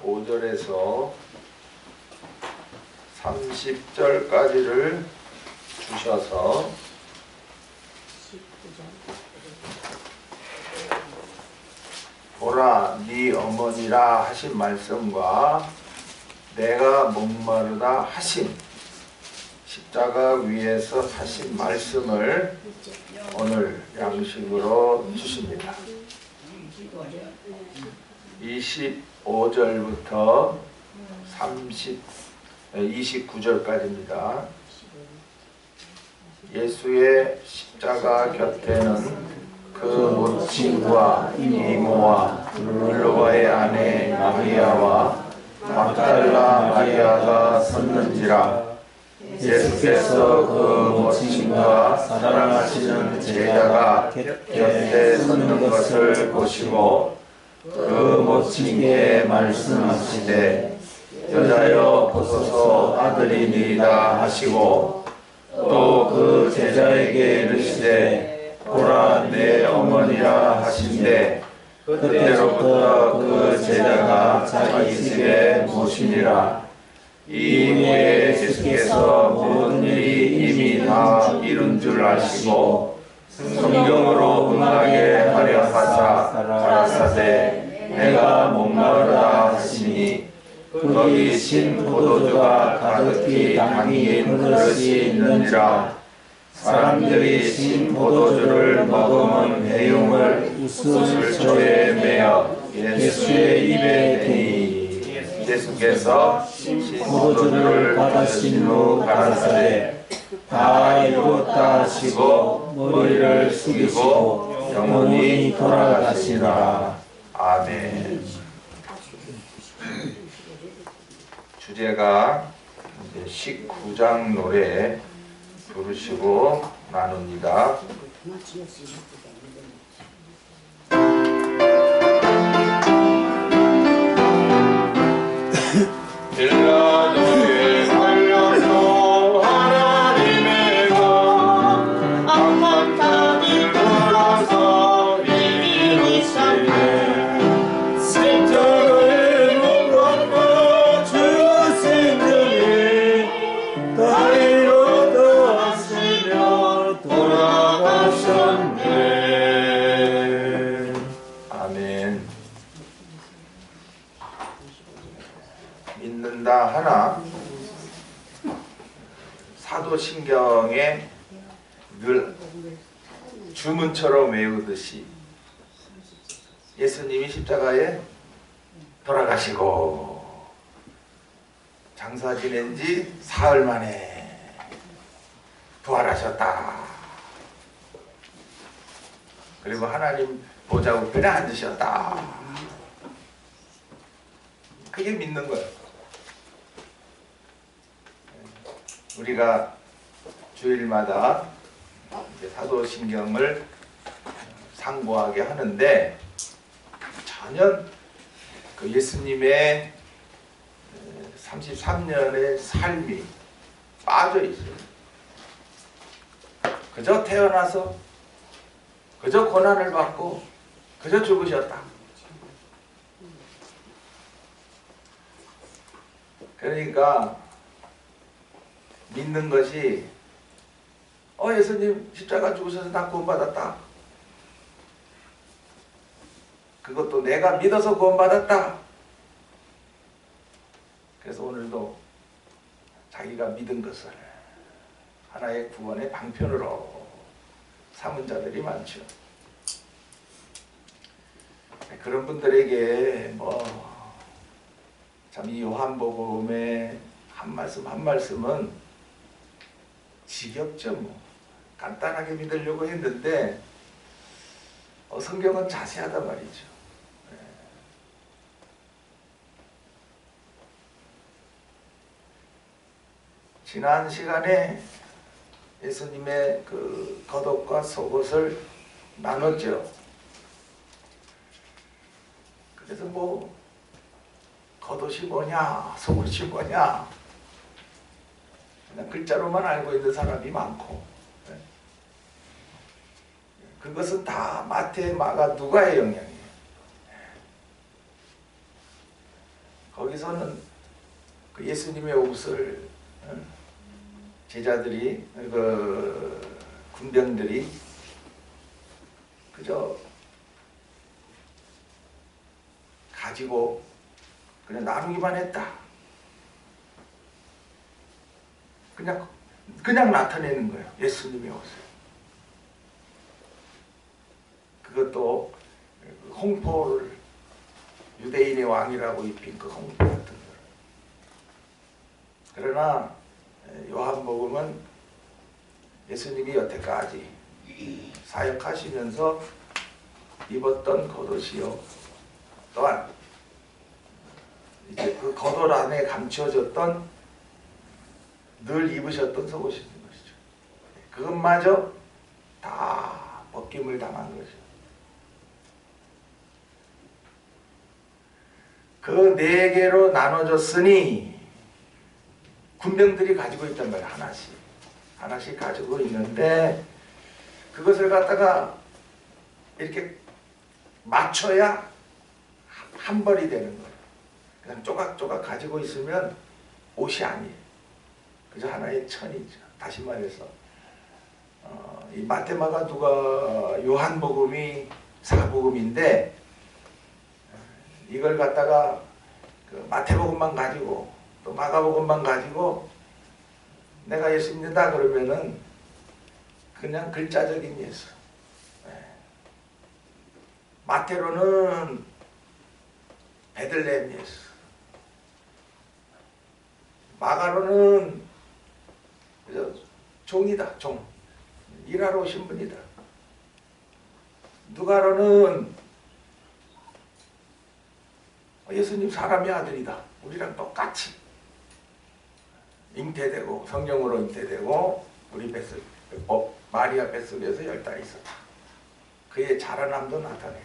25절에서 30절까지를 주셔서 보라 네 어머니라 하신 말씀과 내가 목마르다 하신 십자가 위에서 하신 말씀을 오늘 양식으로 주십니다. 25절부터 29절까지입니다. 예수의 십자가 곁에는 그 모친과 이모와 글로바의 아내 마리아와 막달라 마리아가 섰는지라. 예수께서 그 모친과 사랑하시는 제자가 곁에 섰는 것을 보시고 그 모친께 말씀하시되 여자여 벗어서 아들이니이다 하시고 또 그 제자에게 이르시되 보라 내 어머니라 하신대 그때로부터 그 제자가 자기 집에 모시니라. 이 후에 예수께서 모든 일이 이미 다 이룬 줄 아시고 성경으로 응하게 하려 하사 가라사대 내가 목마르다 하시니 거기 신 포도주가 가득히 담긴 그릇이 있는지라. 사람들이 신 포도주를 머금은 해용을 우슬초에 매어 예수의 입에 대니 예수께서 신 포도주를 받으신 후 가라사대 다 이루었다 하시고 머리를 숙이시고 영원히 돌아가시니라. 아멘. 주제가 19장 노래 부르시고 나눕니다. 빌라도에 걸려서 하나님의 것 악한 탑이 돌아서 이르시네 십자가에 못 박아 죽으신 분이 다 이루었다 하시며 돌아가셨네. 아멘. 믿는다 하나 사도신경에 늘 주문처럼 외우듯이 예수님이 십자가에 돌아가시고 장사 지낸 지 사흘 만에 부활하셨다. 그리고 하나님 보좌 우편에 앉으셨다. 그게 믿는 거예요. 우리가 주일마다 사도신경을 상고하게 하는데 전혀 그 예수님의 33년의 삶이 빠져 있어요. 그저 태어나서 그저 고난을 받고 그저 죽으셨다. 그러니까 믿는 것이 예수님 십자가 죽으셔서 나 구원받았다. 그것도 내가 믿어서 구원받았다. 그래서 오늘도 자기가 믿은 것을 하나의 구원의 방편으로 삼은 자들이 많죠. 그런 분들에게 참 이 요한복음의 한 말씀 한 말씀은 지겹죠. 간단하게 믿으려고 했는데 성경은 자세하단 말이죠. 지난 시간에 예수님의 그 겉옷과 속옷을 나눴죠. 그래서 겉옷이 뭐냐 속옷이 뭐냐 그냥 글자로만 알고 있는 사람이 많고, 그것은 다 마태, 마가, 누가의 영향이에요. 거기서는 그 예수님의 옷을 제자들이 그 군병들이 그저 가지고 그냥 나누기만 했다. 그냥 나타내는 거예요. 예수님의 옷을. 그것도 홍포를 유대인의 왕이라고 입힌 그 홍포 같은 거. 그러나 요한복음은 예수님이 여태까지 사역하시면서 입었던 겉옷이요. 또한 이제 그 겉옷 안에 감춰졌던 늘 입으셨던 속옷인 것이죠. 그것마저 다 벗김을 당한 거죠. 그 네 개로 나눠졌으니 군병들이 가지고 있단 말이에요. 하나씩 가지고 있는데 그것을 갖다가 이렇게 맞춰야 한 벌이 되는 거예요. 그냥 조각조각 가지고 있으면 옷이 아니에요. 그저 하나의 천이죠. 다시 말해서 이 마태마가 누가 요한복음이 사복음인데 이걸 갖다가 그 마태복음만 가지고 또 마가복음만 가지고 내가 예수 믿는다 그러면은 그냥 글자적인 예수. 마태로는 베들레헴 예수. 마가로는 종이다, 종. 일하러 오신 분이다. 누가로는 예수님 사람의 아들이다. 우리랑 똑같이 잉태되고 성령으로 잉태되고 우리 뱃속 마리아 뱃속에서 열달이 있었다. 그의 자라남도 나타내요.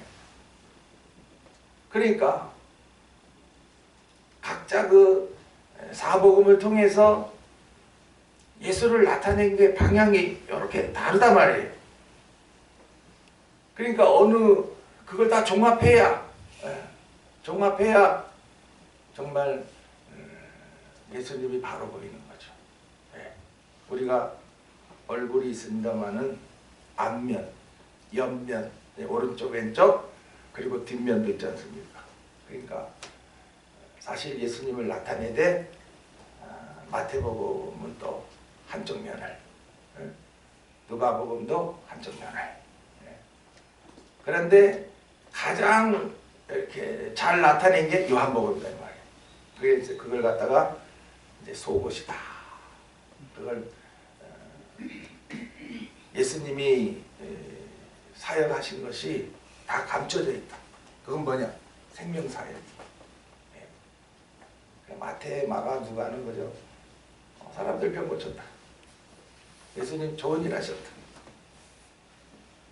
그러니까 각자 그 사복음을 통해서 예수를 나타낸 게 방향이 이렇게 다르단 말이에요. 그러니까 그걸 다 종합해야 정말 예수님이 바로 보이는 거죠. 우리가 얼굴이 있습니다마는 앞면, 옆면, 오른쪽, 왼쪽, 그리고 뒷면도 있지 않습니까? 그러니까 사실 예수님을 나타내되 마태복음은 또 한쪽 면을, 누가복음도 한쪽 면을. 그런데 가장 이렇게 잘 나타낸 게 요한복음이다 말이에요. 그래서 그걸 갖다가 이제 속옷이다. 그걸 예수님이 사역하신 것이 다 감춰져 있다. 그건 뭐냐? 생명사역. 마태, 마가, 누가는 거죠. 사람들 병 고쳤다. 예수님 좋은 일 하셨다.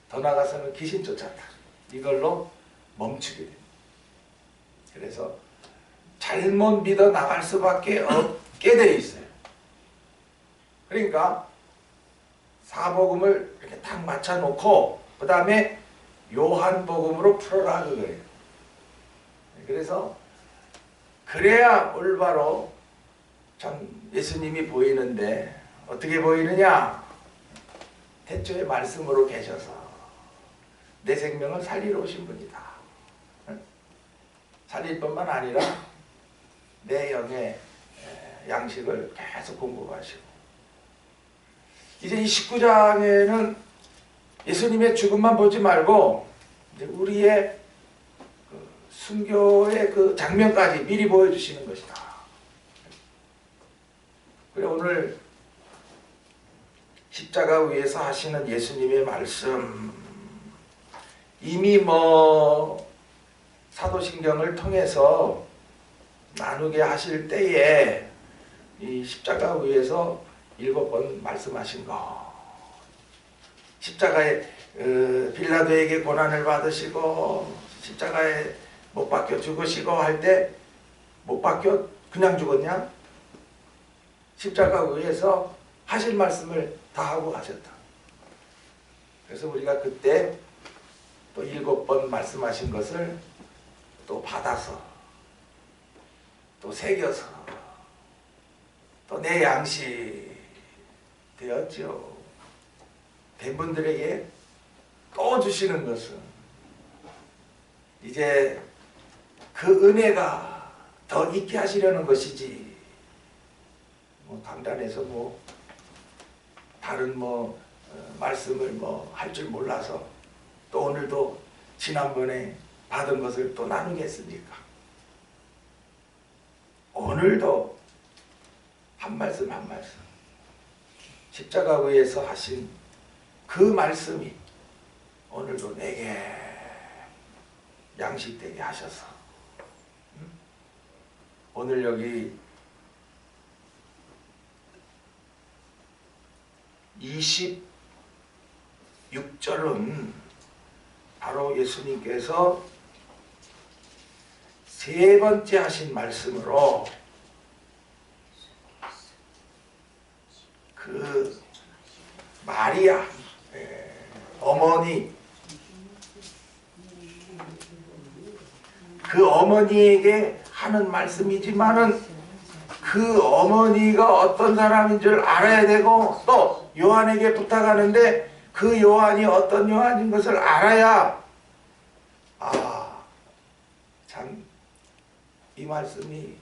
더 나아가서는 귀신 쫓았다. 이걸로 멈추게 됩니다. 그래서 잘못 믿어 나갈 수밖에 없게 되어 있어요. 그러니까 사복음을 이렇게 딱 맞춰놓고 그 다음에 요한복음으로 풀어라 그거예요. 그래서 그래야 올바로 참 예수님이 보이는데 어떻게 보이느냐? 태초에 말씀으로 계셔서 내 생명을 살리러 오신 분이다. 살릴 뿐만 아니라 내 영의 양식을 계속 공급하시고 이제 이 19장에는 예수님의 죽음만 보지 말고 이제 우리의 순교의 그 장면까지 미리 보여주시는 것이다. 그래 오늘 십자가 위에서 하시는 예수님의 말씀 이미 사도신경을 통해서 나누게 하실 때에 이 십자가 위에서 7번 말씀하신 거 십자가에 빌라도에게 고난을 받으시고 십자가에 못 박혀 죽으시고 할 때 못 박혀 그냥 죽었냐? 십자가 위에서 하실 말씀을 다 하고 가셨다. 그래서 우리가 그때 또 7번 말씀하신 것을 또 받아서 또 새겨서 또 내 양식 되었죠. 된 분들에게 또 주시는 것은 이제 그 은혜가 더 있게 하시려는 것이지, 뭐 강단에서 뭐 다른 뭐 말씀을 뭐 할 줄 몰라서 또 오늘도 지난번에 받은 것을 또 나누겠습니까? 오늘도 한 말씀 한 말씀 십자가 위에서 하신 그 말씀이 오늘도 내게 양식되게 하셔서 오늘 여기 26절은 바로 예수님께서 세 번째 하신 말씀으로 그 마리아 어머니, 그 어머니에게 하는 말씀이지만은 그 어머니가 어떤 사람인 줄 알아야 되고, 또 요한에게 부탁하는데 그 요한이 어떤 요한인 것을 알아야, 참 이 말씀이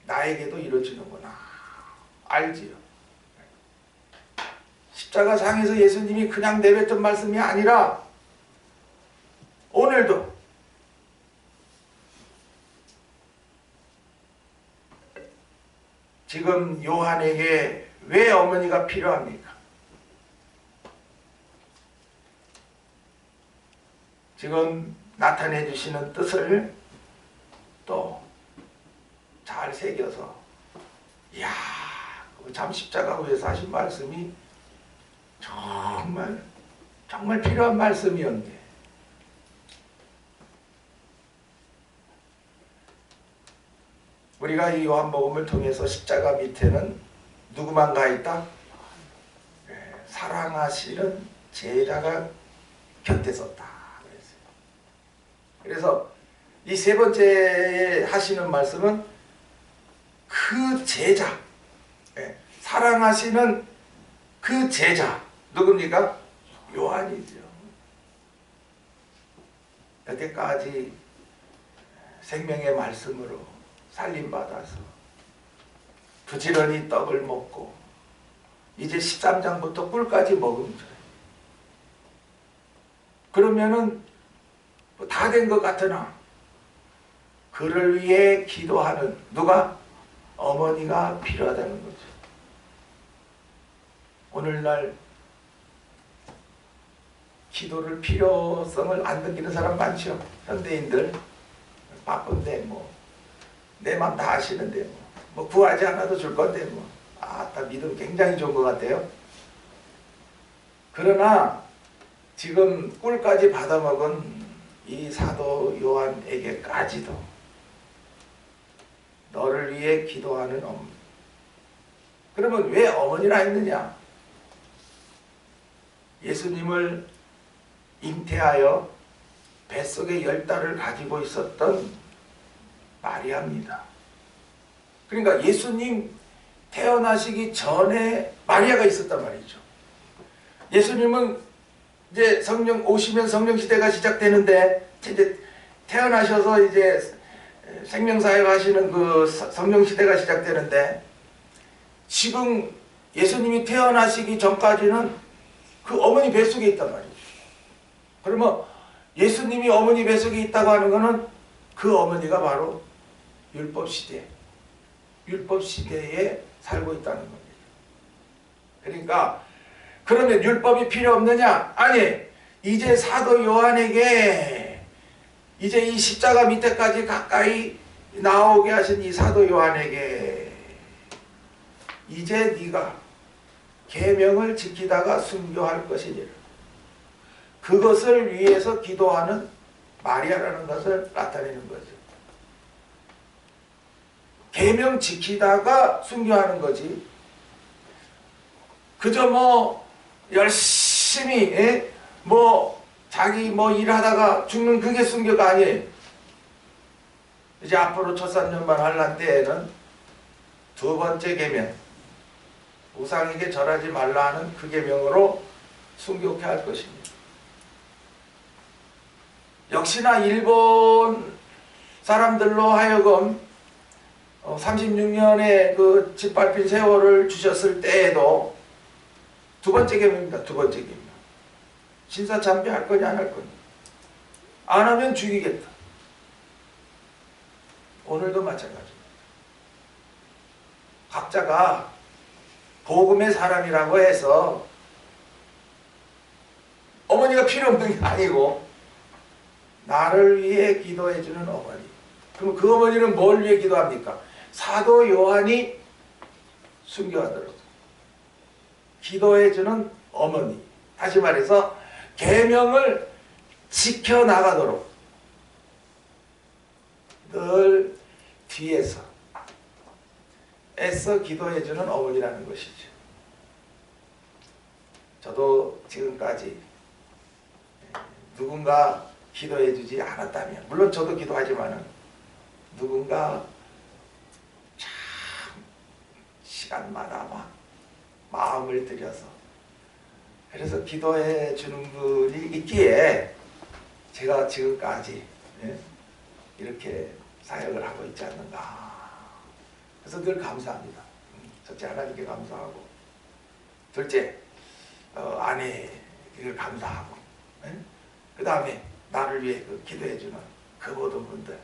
나에게도 이루어지는구나 알지요. 십자가 상에서 예수님이 그냥 내뱉은 말씀이 아니라 오늘도 지금 요한에게 왜 어머니가 필요합니까? 지금 나타내 주시는 뜻을 또 잘 새겨서, 이야, 참 십자가 위에서 하신 말씀이 정말 정말 필요한 말씀이었네. 우리가 이 요한복음을 통해서 십자가 밑에는 누구만 가 있다? 사랑하시는 제자가 곁에 섰다 그랬어요. 그래서 이 세 번째 하시는 말씀은 그 제자, 사랑하시는 그 제자 누굽니까? 요한이죠. 여태까지 생명의 말씀으로 살림받아서 부지런히 떡을 먹고 이제 13장부터 꿀까지 먹으면 돼요. 그러면은 다 된 것 같으나 그를 위해 기도하는 누가? 어머니가 필요하다는 거죠. 오늘날 기도를 필요성을 안 느끼는 사람 많죠. 현대인들 바쁜데 뭐 내 맘 다 아시는데 뭐 구하지 않아도 줄 건데 다 믿음 굉장히 좋은 것 같아요. 그러나 지금 꿀까지 받아먹은 이 사도 요한에게까지도 너를 위해 기도하는 어머니. 그러면 왜 어머니라 했느냐? 예수님을 잉태하여 뱃속에 10달을 가지고 있었던 마리아입니다. 그러니까 예수님 태어나시기 전에 마리아가 있었단 말이죠. 예수님은 이제 성령 오시면 성령 시대가 시작되는데, 이제 태어나셔서 이제 생명사역 하시는 그 성령 시대가 시작되는데, 지금 예수님이 태어나시기 전까지는 그 어머니 뱃속에 있단 말이죠. 그러면 예수님이 어머니 뱃속에 있다고 하는 것은 그 어머니가 바로 율법 시대에 살고 있다는 겁니다. 그러니까 그러면 율법이 필요 없느냐? 아니, 이제 사도 요한에게 이제 이 십자가 밑에까지 가까이 나오게 하신 이 사도 요한에게 이제 네가 계명을 지키다가 순교할 것이니라. 그것을 위해서 기도하는 마리아라는 것을 나타내는 거죠. 계명 지키다가 순교하는 거지. 그저 뭐 열심히 자기 일하다가 죽는 그게 순교가 아니에요. 이제 앞으로 초산년반 할란 때에는 두 번째 계명, 우상에게 절하지 말라 하는 그 계명으로 순교케 할 것입니다. 역시나 일본 사람들로 하여금 36년의 그 짓밟힌 세월을 주셨을 때에도 두 번째 계명입니다. 두 번째 계명. 신사참배 할 거냐 안 할 거냐. 안 하면 죽이겠다. 오늘도 마찬가지입니다. 각자가 복음의 사람이라고 해서 어머니가 필요 없는 게 아니고 나를 위해 기도해 주는 어머니. 그럼 그 어머니는 뭘 위해 기도합니까? 사도 요한이 순교하도록 기도해 주는 어머니. 다시 말해서 계명을 지켜나가도록 늘 뒤에서 애써 기도해 주는 어머니라는 것이죠. 저도 지금까지 누군가 기도해 주지 않았다면, 물론 저도 기도하지만 누군가 참 시간마다 막 마음을 들여서 그래서 기도해 주는 분이 있기에 제가 지금까지 이렇게 사역을 하고 있지 않는가. 그래서 늘 감사합니다. 첫째 하나님께 감사하고, 둘째 아내에게 감사하고, 그 다음에 나를 위해 기도해 주는 그 모든 분들.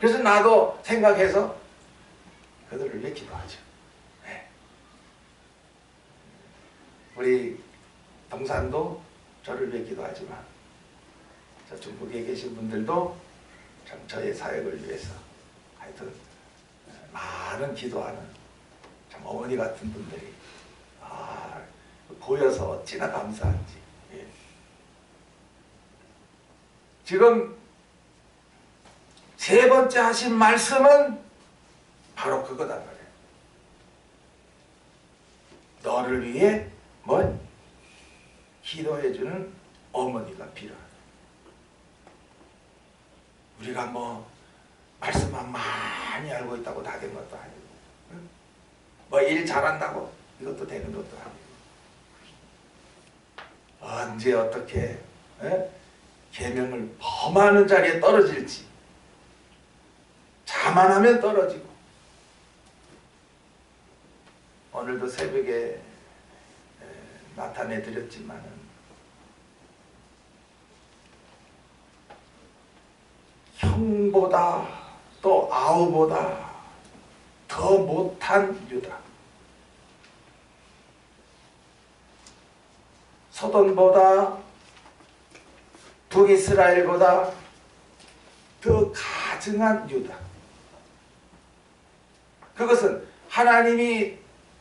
그래서 나도 생각해서 그들을 위해 기도하죠. 우리 동산도 저를 위해 기도하지만 저 중국에 계신 분들도 참 저의 사역을 위해서 하여튼 많은 기도하는 참 어머니 같은 분들이 보여서 어찌나 감사한지. 지금 세 번째 하신 말씀은 바로 그거단 말이에요. 너를 위해 기도해주는 어머니가 필요하다. 우리가 말씀만 많이 알고 있다고 다 된 것도 아니고, 일 잘한다고 이것도 되는 것도 아니고, 언제 어떻게 계명을 범하는 자리에 떨어질지, 자만하면 떨어지고. 오늘도 새벽에 나타내 드렸지만은 형보다 또 아우보다 더 못한 유다, 소돔보다 북이스라엘보다 더 가증한 유다. 그것은 하나님이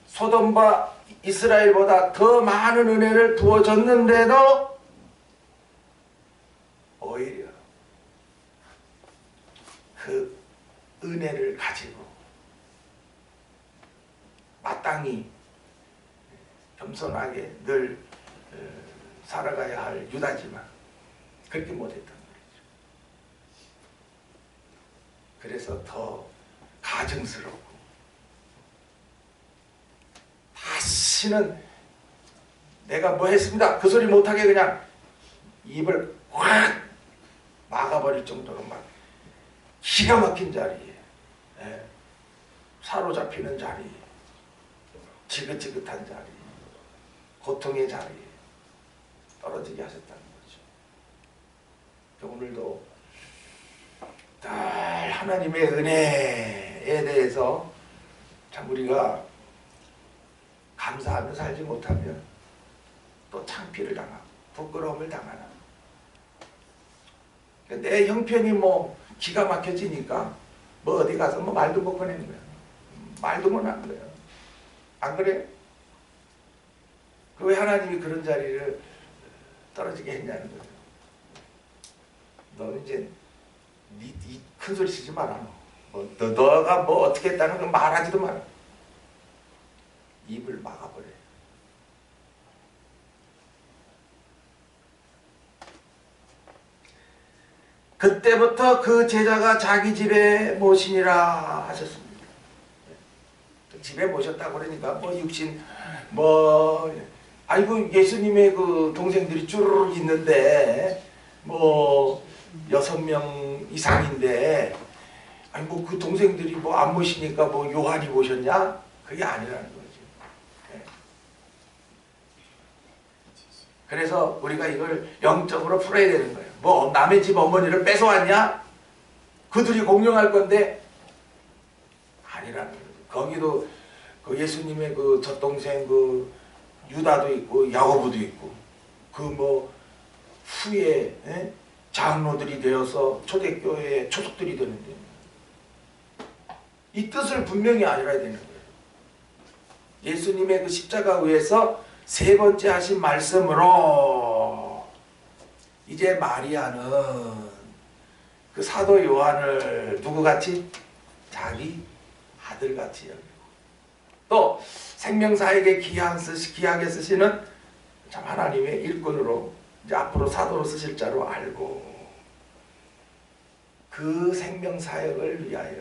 소돔과 이스라엘보다 더 많은 은혜를 부어줬는데도 오히려 그 은혜를 가지고 마땅히 겸손하게 늘 살아가야 할 유다지만 그렇게 못했단 말이죠. 그래서 더 가증스럽고 다시는 내가 뭐 했습니다 그 소리 못하게 그냥 입을 확 막아버릴 정도로 막 기가 막힌 자리에, 사로잡히는 자리, 지긋지긋한 자리, 고통의 자리에 떨어지게 하셨다는 거죠. 오늘도 늘 하나님의 은혜에 대해서 참 우리가 감사하며 살지 못하면 또 창피를 당하고 부끄러움을 당하는, 내 형편이 기가 막혀지니까 어디 가서 말도 못 꺼내는 거야. 말도 못 하는 거야. 안 그래? 왜 하나님이 그런 자리를 떨어지게 했냐는 거예요. 너 이제 큰 소리 치지 마라. 너가 어떻게 했다는 거 말하지도 마라. 입을 막아버려. 그때부터 그 제자가 자기 집에 모시니라 하셨습니다. 집에 모셨다고 그러니까 뭐 육신 뭐 아이고 예수님의 그 동생들이 쭈르륵 있는데 뭐 6명 이상인데 아니 뭐 그 동생들이 뭐 안 모시니까 뭐 요한이 모셨냐? 그게 아니라는 거죠. 네. 그래서 우리가 이걸 영적으로 풀어야 되는 거예요. 뭐 남의 집 어머니를 뺏어왔냐? 그들이 공경할 건데 아니라는 거죠. 거기도 그 예수님의 그 젖동생 그 유다도 있고 야고보도 있고 그 뭐 후에 장로들이 되어서 초대교회의 초속들이 되는데 이 뜻을 분명히 알아야 되는 거예요. 예수님의 그 십자가 위에서 세 번째 하신 말씀으로 이제 마리아는 그 사도 요한을 누구같이? 자기 아들같이 여기고 또 생명사에게 귀하게 쓰시는 참 하나님의 일꾼으로 이제 앞으로 사도로 쓰실 자로 알고 그 생명사역을 위하여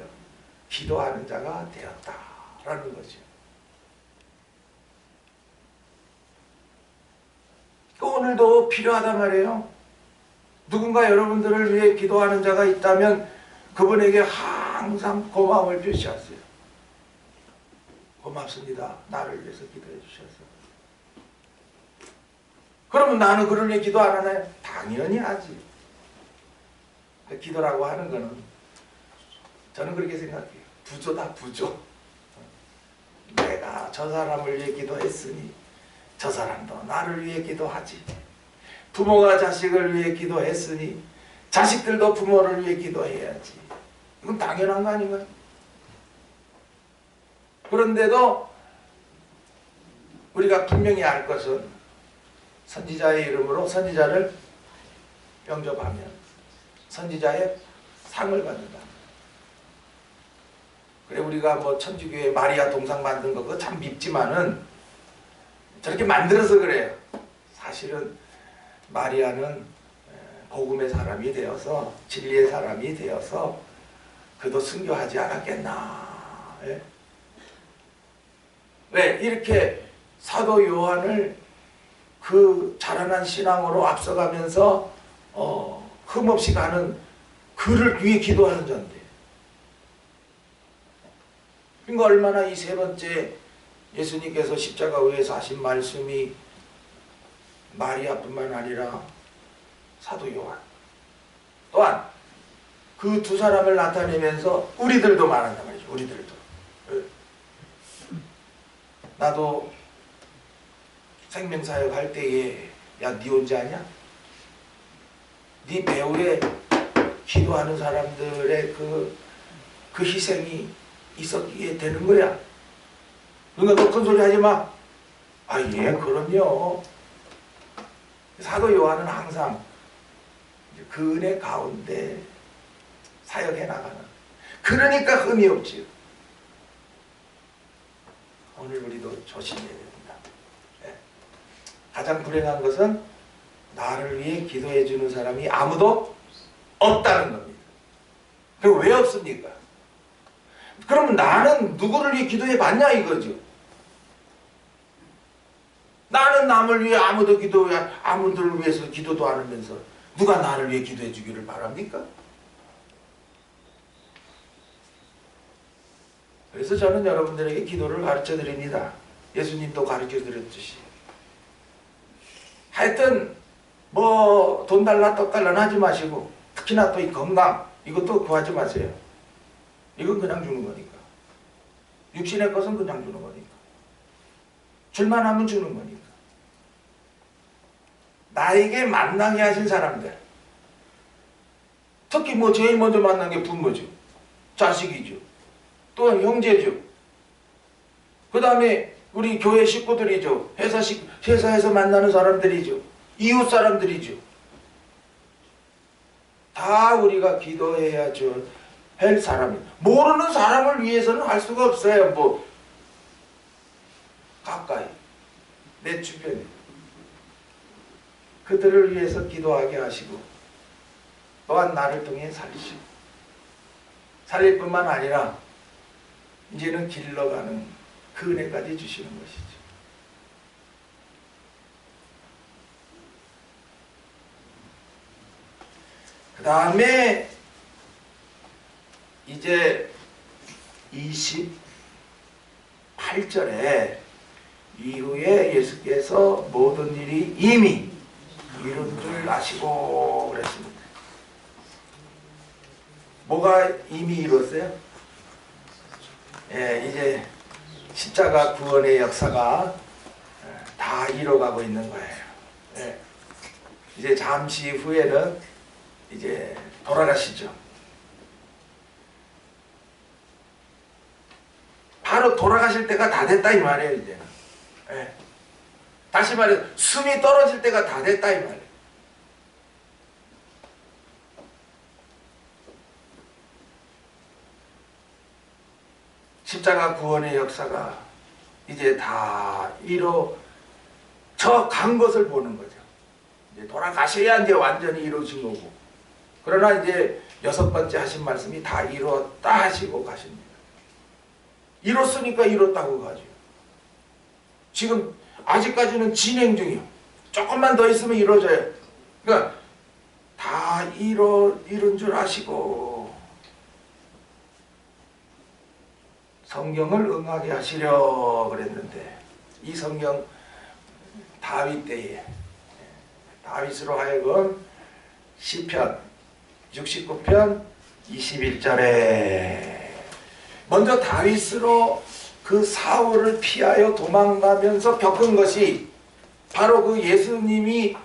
기도하는 자가 되었다라는 거죠. 오늘도 필요하단 말이에요. 누군가 여러분들을 위해 기도하는 자가 있다면 그분에게 항상 고마움을 표시하세요. 고맙습니다. 나를 위해서 기도해 주셔서. 그러면 나는 그를 위해 기도 안 하나요? 당연히 하지. 기도라고 하는 거는 저는 그렇게 생각해요. 부조다, 부조. 내가 저 사람을 위해 기도했으니 저 사람도 나를 위해 기도하지. 부모가 자식을 위해 기도했으니 자식들도 부모를 위해 기도해야지. 이건 당연한 거 아닌가요? 그런데도 우리가 분명히 알 것은 선지자의 이름으로 선지자를 영접하면 선지자의 상을 받는다. 그래 우리가 뭐 천주교에 마리아 동상 만든 거 그거 참 밉지만은 저렇게 만들어서 그래요. 사실은 마리아는 복음의 사람이 되어서 진리의 사람이 되어서 그도 순교하지 않았겠나. 예? 왜 이렇게 사도 요한을 그 자라난 신앙으로 앞서가면서 흠없이 가는 그를 위해 기도하는 자인데 그러니까 얼마나 이 세 번째 예수님께서 십자가 위에서 하신 말씀이 마리아뿐만 아니라 사도 요한 또한 그 두 사람을 나타내면서 우리들도 말한단 말이죠. 우리들도 나도 생명사역 할 때에 야 니 혼자 하냐? 니 배후에 기도하는 사람들의 그 희생이 있었기에 되는 거야. 그러니까 너 큰 소리 하지 마. 아 예 그럼요. 사도 요한은 항상 그 은혜 가운데 사역해 나가는 그러니까 흠이 없지요. 오늘 우리도 조심해야 됩니다. 네. 가장 불행한 것은 나를 위해 기도해 주는 사람이 아무도 없다는 겁니다. 그럼 왜 없습니까? 그러면 나는 누구를 위해 기도해 봤냐 이거죠. 나는 남을 위해 아무들을 위해서 기도도 안 하면서 누가 나를 위해 기도해 주기를 바랍니까? 그래서 저는 여러분들에게 기도를 가르쳐 드립니다. 예수님도 가르쳐 드렸듯이. 하여튼 뭐 돈 달라 떡 달라 하지 마시고 특히나 또 이 건강 이것도 구하지 마세요. 이건 그냥 주는 거니까. 육신의 것은 그냥 주는 거니까. 줄만 하면 주는 거니까. 나에게 만나게 하신 사람들 특히 뭐 제일 먼저 만난 게 부모죠. 자식이죠. 또한 형제죠. 그 다음에 우리 교회 식구들이죠. 회사에서 만나는 사람들이죠. 이웃 사람들이죠. 다 우리가 기도해야죠. 할 사람이 모르는 사람을 위해서는 할 수가 없어요. 뭐 가까이 내 주변에 그들을 위해서 기도하게 하시고 또한 나를 통해 살리시고 살릴 뿐만 아니라 이제는 길러가는 그 은혜까지 주시는 것이죠. 그 다음에 이제 28절에 이후에 예수께서 모든 일이 이미 이룬 줄 아시고 그랬습니다. 뭐가 이미 이뤘어요? 예, 이제 십자가 구원의 역사가 다 이뤄가고 있는 거예요. 예, 이제 잠시 후에는 이제 돌아가시죠. 바로 돌아가실 때가 다 됐다 이 말이에요. 이제는. 예. 다시 말해서 숨이 떨어질 때가 다 됐다 이 말이에요. 십자가 구원의 역사가 이제 다 이루어져 간 것을 보는 거죠. 이제 돌아가셔야 이제 완전히 이루어진 거고. 그러나 이제 6번째 하신 말씀이 다 이루었다 하시고 가십니다. 이뤘으니까 이뤘다고 가죠. 지금 아직까지는 진행 중이에요. 조금만 더 있으면 이루어져요. 그러니까 다 이룬 줄 아시고 성경을 응하게 하시려 그랬는데 이 성경 다윗 때에 다윗으로 하여금 시편 69편 21절에 먼저 다윗으로 그 사울을 피하여 도망가면서 겪은 것이 바로 그 예수님이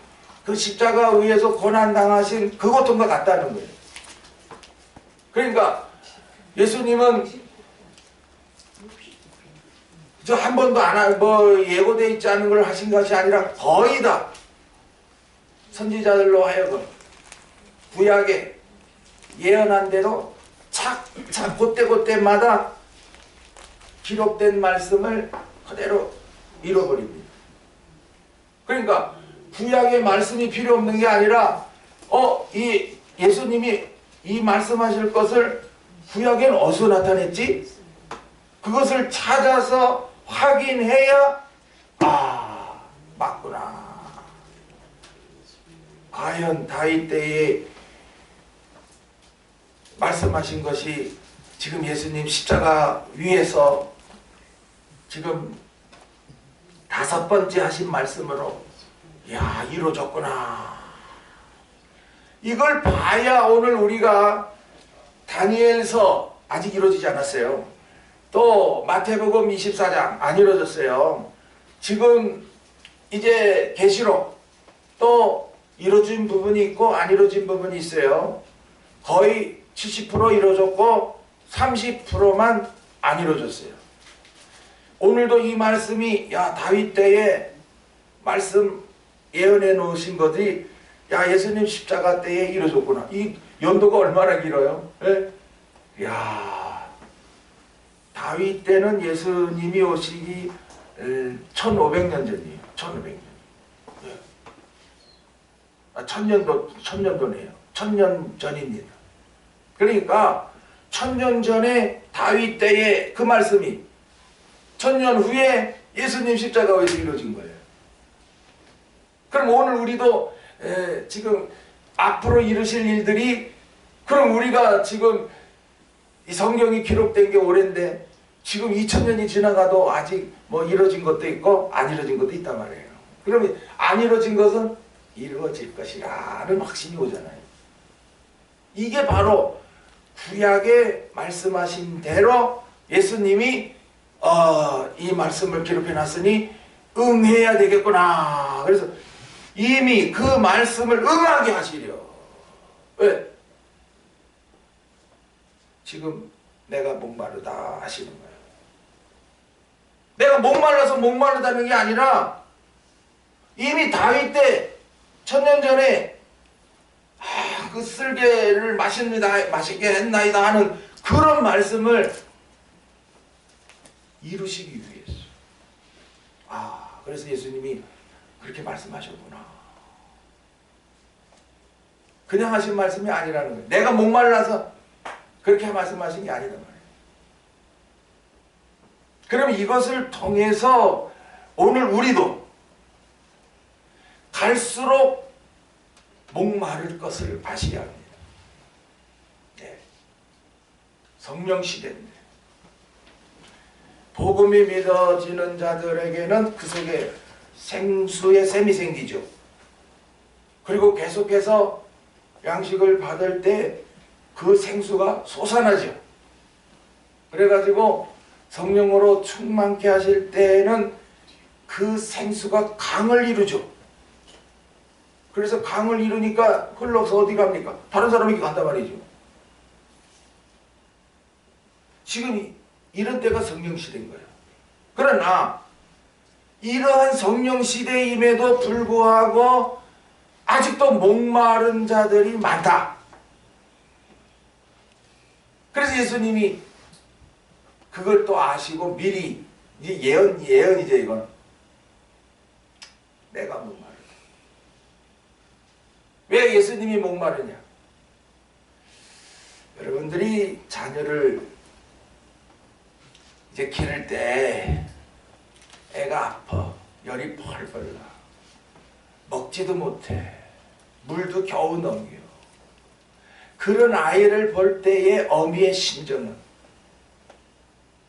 그 십자가 위에서 고난당하신 그 고통과 같다는 거예요. 그러니까 예수님은 저 한 번도 예고되어 있지 않은 걸 하신 것이 아니라 거의 다 선지자들로 하여금 구약에 예언한 대로 착착 그때그때마다 기록된 말씀을 그대로 이뤄버립니다. 그러니까 구약의 말씀이 필요 없는 게 아니라 이 예수님이 이 말씀하실 것을 구약에는 어디서 나타냈지? 그것을 찾아서 확인해야 맞구나. 과연 다윗 때에 말씀하신 것이 지금 예수님 십자가 위에서 지금 5번째 하신 말씀으로 이루어졌구나. 이걸 봐야 오늘 우리가 다니엘서 아직 이루어지지 않았어요. 또 마태복음 24장 안 이루어졌어요. 지금 이제 계시록 또 이루어진 부분이 있고 안 이루어진 부분이 있어요. 거의 70% 이루어졌고 30%만 안 이루어졌어요. 오늘도 이 말씀이 다윗 때에 말씀 예언해 놓으신 것이 예수님 십자가 때에 이루어졌구나. 이 연도가 얼마나 길어요? 예? 다윗 때는 예수님이 오시기 1500년 전이에요. 1500년. 예. 1000년도네요. 1000년 전입니다. 그러니까 1000년 전에 다윗 때의 그 말씀이 1000년 후에 예수님 십자가에서 이루어진 거예요. 그럼 오늘 우리도 지금 앞으로 이루실 일들이 그럼 우리가 지금 이 성경이 기록된 게 오랜데 지금 2000년이 지나가도 아직 이루어진 것도 있고 안 이루어진 것도 있단 말이에요. 그러면 안 이루어진 것은 이루어질 것이라는 확신이 오잖아요. 이게 바로 구약에 말씀하신 대로 예수님이 이 말씀을 기록해 놨으니 응해야 되겠구나. 그래서 이미 그 말씀을 응하게 하시려. 왜? 지금 내가 목마르다 하시는 거예요. 내가 목말라서 목마르다는 게 아니라 이미 다윗 때 1000년 전에 그 쓸개를 맛있게 했나이다 하는 그런 말씀을 이루시기 위해서. 그래서 예수님이 그렇게 말씀하셨구나. 그냥 하신 말씀이 아니라는 거예요. 내가 목말라서 그렇게 말씀하신 게 아니란 말이에요. 그럼 이것을 통해서 오늘 우리도 갈수록 목마를 것을 아셔야 합니다. 네. 성령 시대인데 복음이 믿어지는 자들에게는 그 속에 생수의 샘이 생기죠. 그리고 계속해서 양식을 받을 때 그 생수가 솟아나죠. 그래가지고 성령으로 충만케 하실 때는 그 생수가 강을 이루죠. 그래서 강을 이루니까 흘러서 어디 갑니까? 다른 사람에게 간단 말이죠. 지금 이런 때가 성령시대인 거예요. 그러나 이러한 성령시대임에도 불구하고 아직도 목마른 자들이 많다. 그래서 예수님이 그걸 또 아시고 미리 이제 예언이죠. 이건 내가 목마르다. 왜 예수님이 목마르냐? 여러분들이 자녀를 이제 기를 때 애가 아파, 열이 펄펄 나, 먹지도 못해, 물도 겨우 넘겨. 그런 아이를 볼 때의 어미의 심정은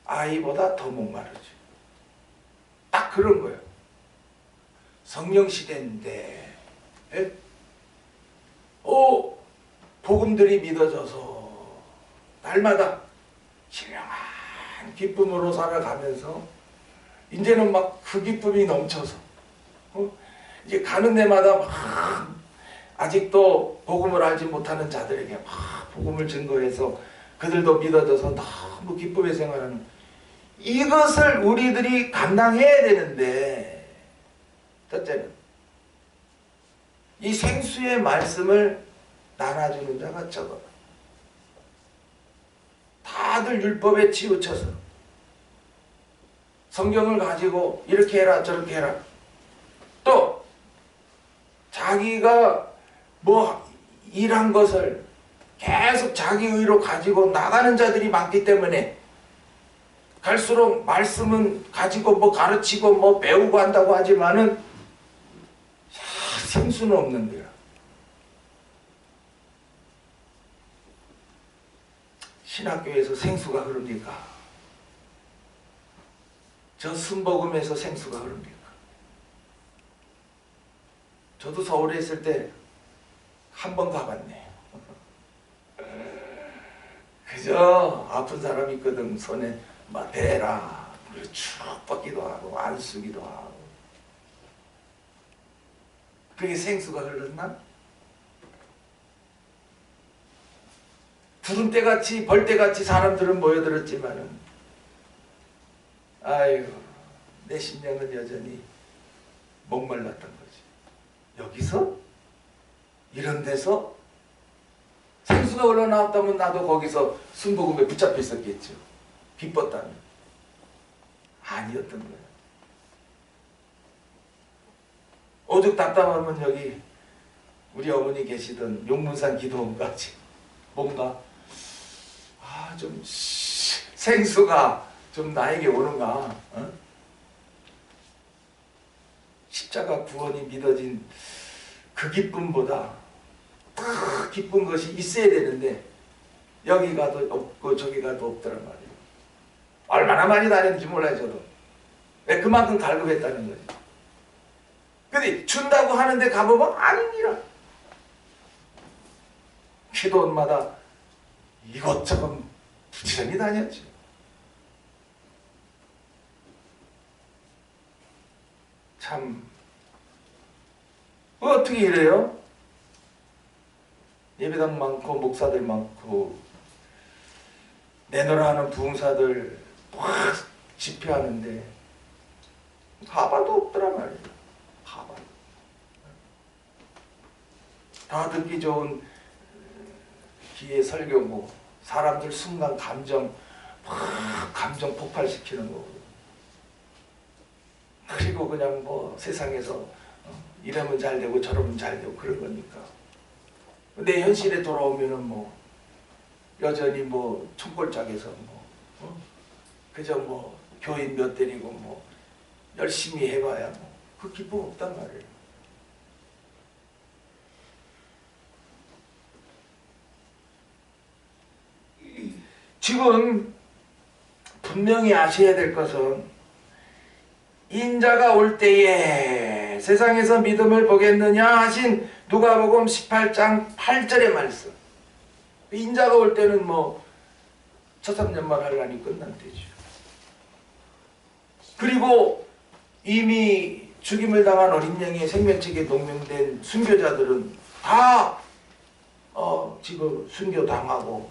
아이보다 더 목마르죠. 딱 그런 거예요. 성령시대인데 복음들이 믿어져서 날마다 신령한 기쁨으로 살아가면서 이제는 막 그 기쁨이 넘쳐서 이제 가는 데마다 막 아직도 복음을 알지 못하는 자들에게 막 복음을 증거해서 그들도 믿어져서 너무 기쁨의 생활하는, 이것을 우리들이 감당해야 되는데, 첫째는 이 생수의 말씀을 나눠주는 자가 적어. 다들 율법에 치우쳐서 성경을 가지고 이렇게 해라 저렇게 해라, 또 자기가 뭐 일한 것을 계속 자기 의로 가지고 나가는 자들이 많기 때문에 갈수록 말씀은 가지고 뭐 가르치고 뭐 배우고 한다고 하지만은 생수는 없는 거야. 신학교에서 생수가 흐릅니까? 저 순복음에서 생수가 흐릅니까? 저도 서울에 있을 때 한 번 가봤네요. 그저 아픈 사람 있거든 손에 막 대라 물을 쭉 뻗기도 하고 안쓰기도 하고. 그게 생수가 흘렀나? 구름대같이 벌떼같이 사람들은 모여들었지만은 아이고 내 심령은 여전히 목말랐던 거지. 여기서? 이런 데서? 생수가 흘러나왔다면 나도 거기서 순복음에 붙잡혀 있었겠죠. 기뻤다면. 아니었던 거예요. 오죽 답답하면 여기 우리 어머니 계시던 용문산 기도원까지 뭔가 좀 생수가 좀 나에게 오는가. 십자가 구원이 믿어진 그 기쁨보다 더 기쁜 것이 있어야 되는데 여기 가도 없고 저기 가도 없더란 말이에요. 얼마나 많이 다녔는지 몰라요. 저도. 왜 그만큼 갈급했다는 거예요. 근데 준다고 하는데 가보면 아니니라. 기도원마다 이것저것 부지런히 다녔죠. 참 어떻게 이래요? 예배당 많고 목사들 많고 내노라 하는 부흥사들 막 집회하는데 가봐도 없더란 말이에요. 가봐도. 다 듣기 좋은 기의 설교고 사람들 순간 감정 막 감정 폭발시키는 거고, 그리고 그냥 뭐 세상에서 이러면 잘 되고 저러면 잘 되고 그런 거니까 내 현실에 돌아오면은 뭐 여전히 뭐 총골짝에서 뭐 그저 뭐 교인 몇 대리고 뭐 열심히 해봐야 뭐 그 기쁨 없단 말이에요. 지금 분명히 아셔야 될 것은 인자가 올 때에 세상에서 믿음을 보겠느냐 하신 누가복음 18장 8절의 말씀. 인자가 올 때는 뭐 천삼년만 환란이 끝난대죠. 그리고 이미 죽임을 당한 어린 양의 생명책에 동명된 순교자들은 다 지금 순교당하고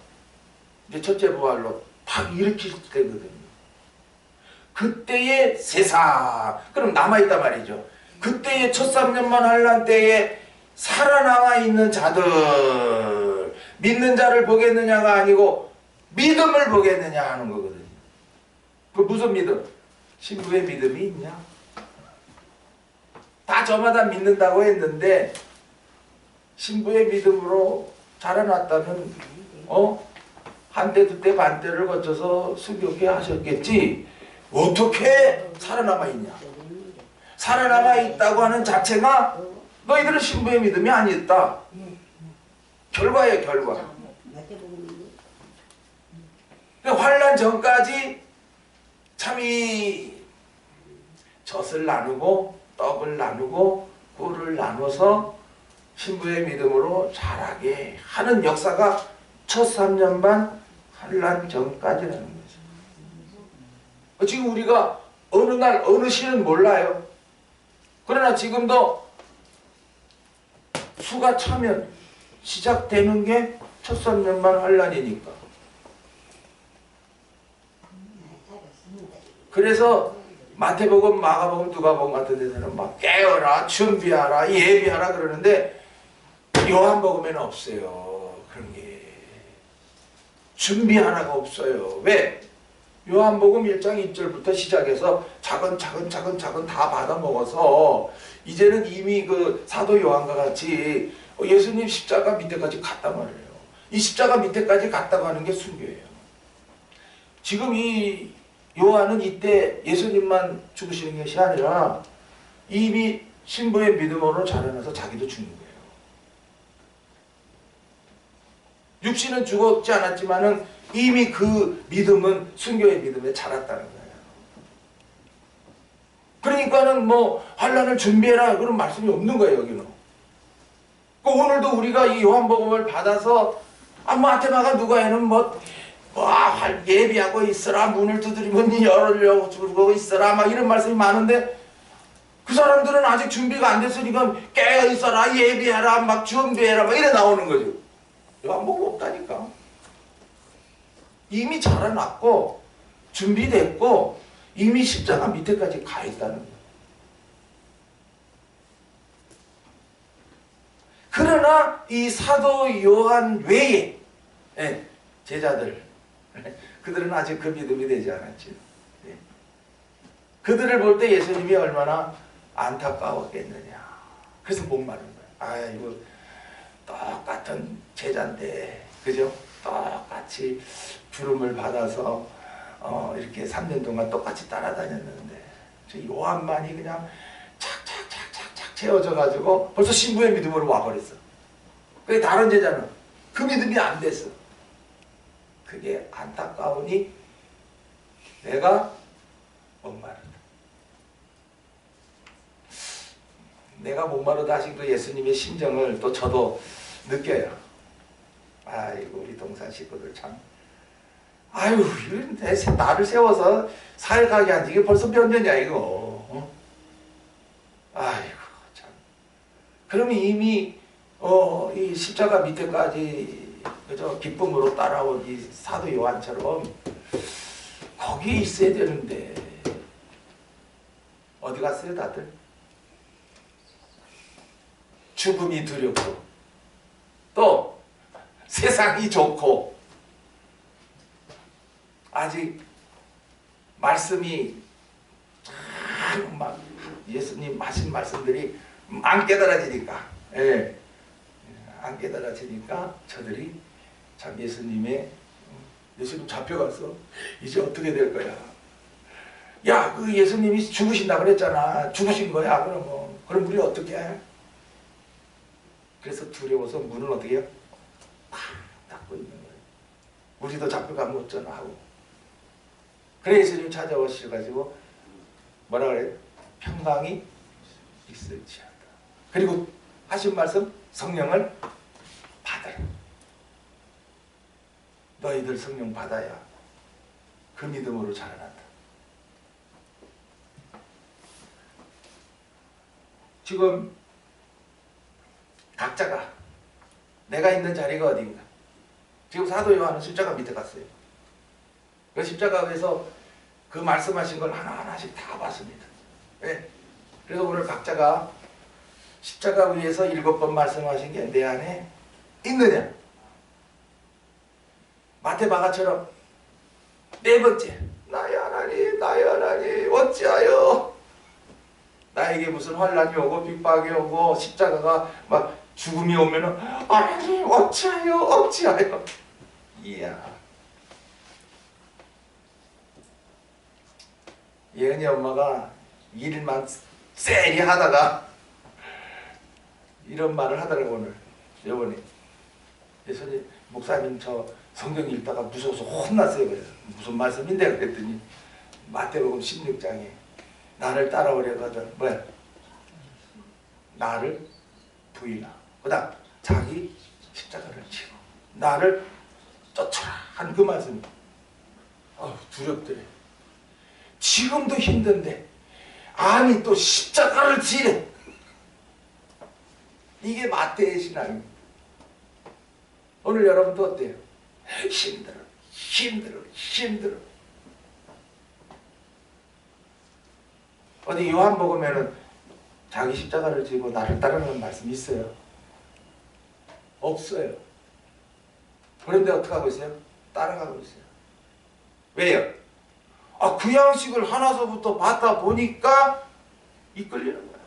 이제 첫째 부활로 딱 일으킬 때거든요. 그때의 세상, 그럼 남아있단 말이죠. 그때의 첫 3년만 환란 때에 살아남아 있는 자들, 믿는 자를 보겠느냐가 아니고 믿음을 보겠느냐 하는 거거든요. 그 무슨 믿음? 신부의 믿음이 있냐? 다 저마다 믿는다고 했는데 신부의 믿음으로 자라났다면 한 대, 두 대, 반 대를 거쳐서 순교케 하셨겠지. 어떻게 살아남아 있냐? 살아남아 있다고 하는 자체가 너희들은 신부의 믿음이 아니었다. 결과예요, 결과. 환란 전까지 참이 젖을 나누고 떡을 나누고 꿀을 나눠서 신부의 믿음으로 자라게 하는 역사가 첫 3년 반 환란 전까지라는 거죠. 지금 우리가 어느 날 어느 시는 몰라요. 그러나 지금도 수가 차면 시작되는 게 첫 3년 반 환란이니까. 그래서 마태복음, 마가복음, 누가복음 같은 데서는 막 깨어라, 준비하라, 예비하라 그러는데 요한복음에는 없어요. 그런 게. 준비하라가 없어요. 왜? 요한복음 1장 1절부터 시작해서 차근차근 다 받아먹어서 이제는 이미 그 사도 요한과 같이 예수님 십자가 밑에까지 갔단 말이에요. 이 십자가 밑에까지 갔다고 하는 게 순교예요. 지금 이 요한은 이때 예수님만 죽으시는 것이 아니라 이미 신부의 믿음으로 자라나서 자기도 죽는 거예요. 육신은 죽었지 않았지만은 이미 그 믿음은 순교의 믿음에 자랐다는 거예요. 그러니까는 뭐 환란을 준비해라 그런 말씀이 없는 거예요. 여기는. 오늘도 우리가 이 요한복음을 받아서 마테마가 누가에는 예비하고 있어라, 문을 두드리면 열으려고 있어라, 막 이런 말씀이 많은데 그 사람들은 아직 준비가 안 됐으니까 깨어 있어라, 예비해라, 막 준비해라, 막 이래 나오는 거죠. 요한복음 없다니까. 이미 자라났고 준비됐고 이미 십자가 밑에까지 가 있다는 거예요. 그러나 이 사도 요한 외에 제자들 그들은 아직 그 믿음이 되지 않았죠. 그들을 볼 때 예수님이 얼마나 안타까웠겠느냐. 그래서 목마른 거예요. 아이고 똑같은 제자인데 그죠? 똑같이 부름을 받아서 이렇게 3년 동안 똑같이 따라다녔는데 저 요한만이 그냥 착착 채워져 가지고 벌써 신부의 믿음으로 와버렸어. 그게 다른 제자는 그 믿음이 안 됐어. 그게 안타까우니 내가 목마르다. 내가 목마르다 하신 그 예수님의 심정을 또 저도 느껴요. 아이고 우리 동산 식구들 참 아유 나를 세워서 사역하게 한 지 이게 벌써 몇 년이야 이거. 아이고 참. 그러면 이미 이 십자가 밑에까지 그저 기쁨으로 따라온 이 사도 요한처럼 거기에 있어야 되는데 어디 갔어요 다들? 죽음이 두렵고 또 세상이 좋고 아직 말씀이 막 예수님 하신 말씀들이 안 깨달아지니까 안 깨달아지니까 저들이 참 예수님 잡혀갔어. 이제 어떻게 될 거야? 야, 그 예수님이 죽으신다 그랬잖아. 죽으신 거야. 그럼 우리 어떻게 해? 그래서 두려워서 문을 어떻게 해요? 팍 닫고 있는 거예요. 우리도 잡혀가면 어쩌나 하고. 그래 예수님 찾아오셔가지고 뭐라 그래요? 평강이 있을지어다. 그리고 하신 말씀, 성령을 받아라. 너희들 성령 받아야 그 믿음으로 자라난다. 지금 각자가 내가 있는 자리가 어딘가. 지금 사도 요한은 십자가 밑에 갔어요. 그 십자가 위에서 그 말씀하신 걸 하나하나씩 다 봤습니다. 왜? 그래서 오늘 각자가 십자가 위에서 7번 말씀하신 게 내 안에 있느냐? 마태 마가처럼 4번째, 나의 하나님 어찌하여 나에게 무슨 환난이 오고 핍박이 오고 십자가가 막 죽음이 오면은 하나님 어찌하여 이야. 예은이 엄마가 일만 쎄리 하다가 이런 말을 하더라고. 오늘 여번에 예수님 목사님 저 성경 읽다가 무서워서 혼났어요. 그래서 무슨 말씀인데 그랬더니 마태복음 16장에 나를 따라오려거든 뭐야? 나를 부인하고 그다음 자기 십자가를 지고 나를 쫓아라 한 그 말씀이 두렵더래. 지금도 힘든데 아니 또 십자가를 지래. 이게 마태의 신앙입니다. 오늘 여러분도 어때요? 힘들어. 어디 요한복음에는 자기 십자가를 지고 나를 따르는 말씀이 있어요? 없어요. 그런데 어떻게 하고 있어요? 따라가고 있어요. 왜요? 그 양식을 하나서부터 받다 보니까 이끌리는 거야.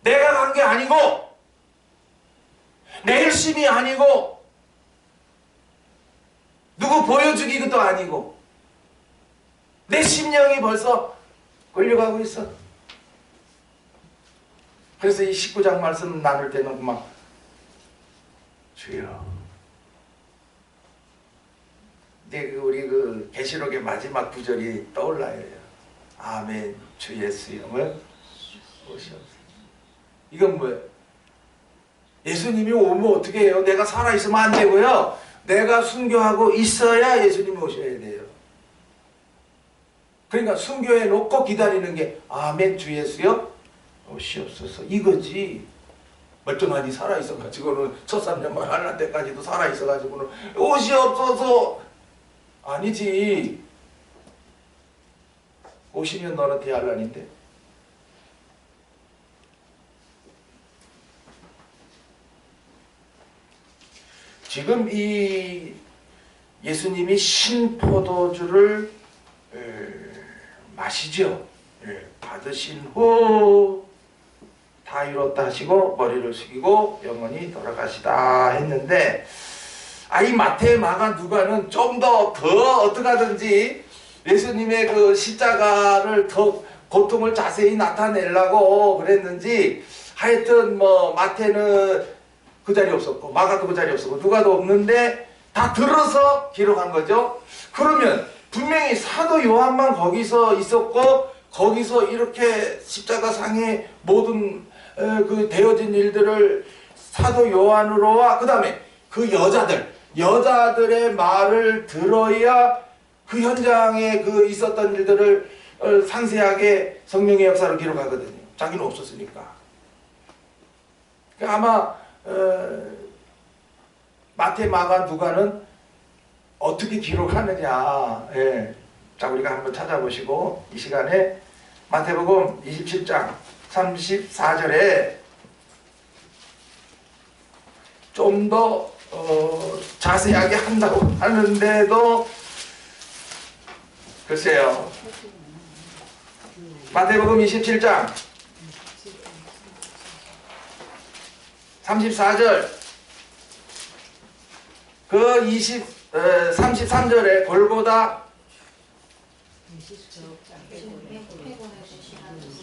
내가 간 게 아니고 내 열심이 아니고 누구 보여주기도 아니고 내 심령이 벌써 끌려가고 있어. 그래서 이 19장 말씀 나눌 때는 막 주여 우리 그 계시록의 마지막 구절이 떠올라요. 아멘 주 예수 이름을 오시옵소서. 이건 뭐예요? 예수님이 오면 어떻게 해요? 내가 살아있으면 안 되고요. 내가 순교하고 있어야 예수님이 오셔야 돼요. 그러니까 순교해 놓고 기다리는 게 아멘 주 예수여 오시옵소서 이거지. 멀쩡하니 살아있어가지고는 첫 3년만 할날 때까지도 살아있어가지고는 오시옵소서 아니지. 오시면 너는 대할란인데. 지금 이 예수님이 신포도주를 마시죠. 받으신 후 다 이뤘다 하시고 머리를 숙이고 영원히 돌아가시다 했는데 이 마태 마가 누가는 좀 더 어떻게 하든지 예수님의 그 십자가를 더 고통을 자세히 나타내려고 그랬는지 하여튼 뭐 마태는 그 자리 없었고 마가도 그 자리 없었고 누가도 없는데 다 들어서 기록한 거죠. 그러면 분명히 사도 요한만 거기서 있었고 거기서 이렇게 십자가 상의 모든 그 되어진 일들을 사도 요한으로와 그 다음에 그 여자들의 말을 들어야 그 현장에 그 있었던 일들을 상세하게 성령의 역사를 기록하거든요. 자기는 없었으니까. 아마 마태, 마가, 누가는 어떻게 기록하느냐. 자, 우리가 한번 찾아보시고 이 시간에 마태복음 27장 34절에 좀 더 자세하게 한다고 하는데도 글쎄요. 마태복음 27장 34절 그 33절에 골고다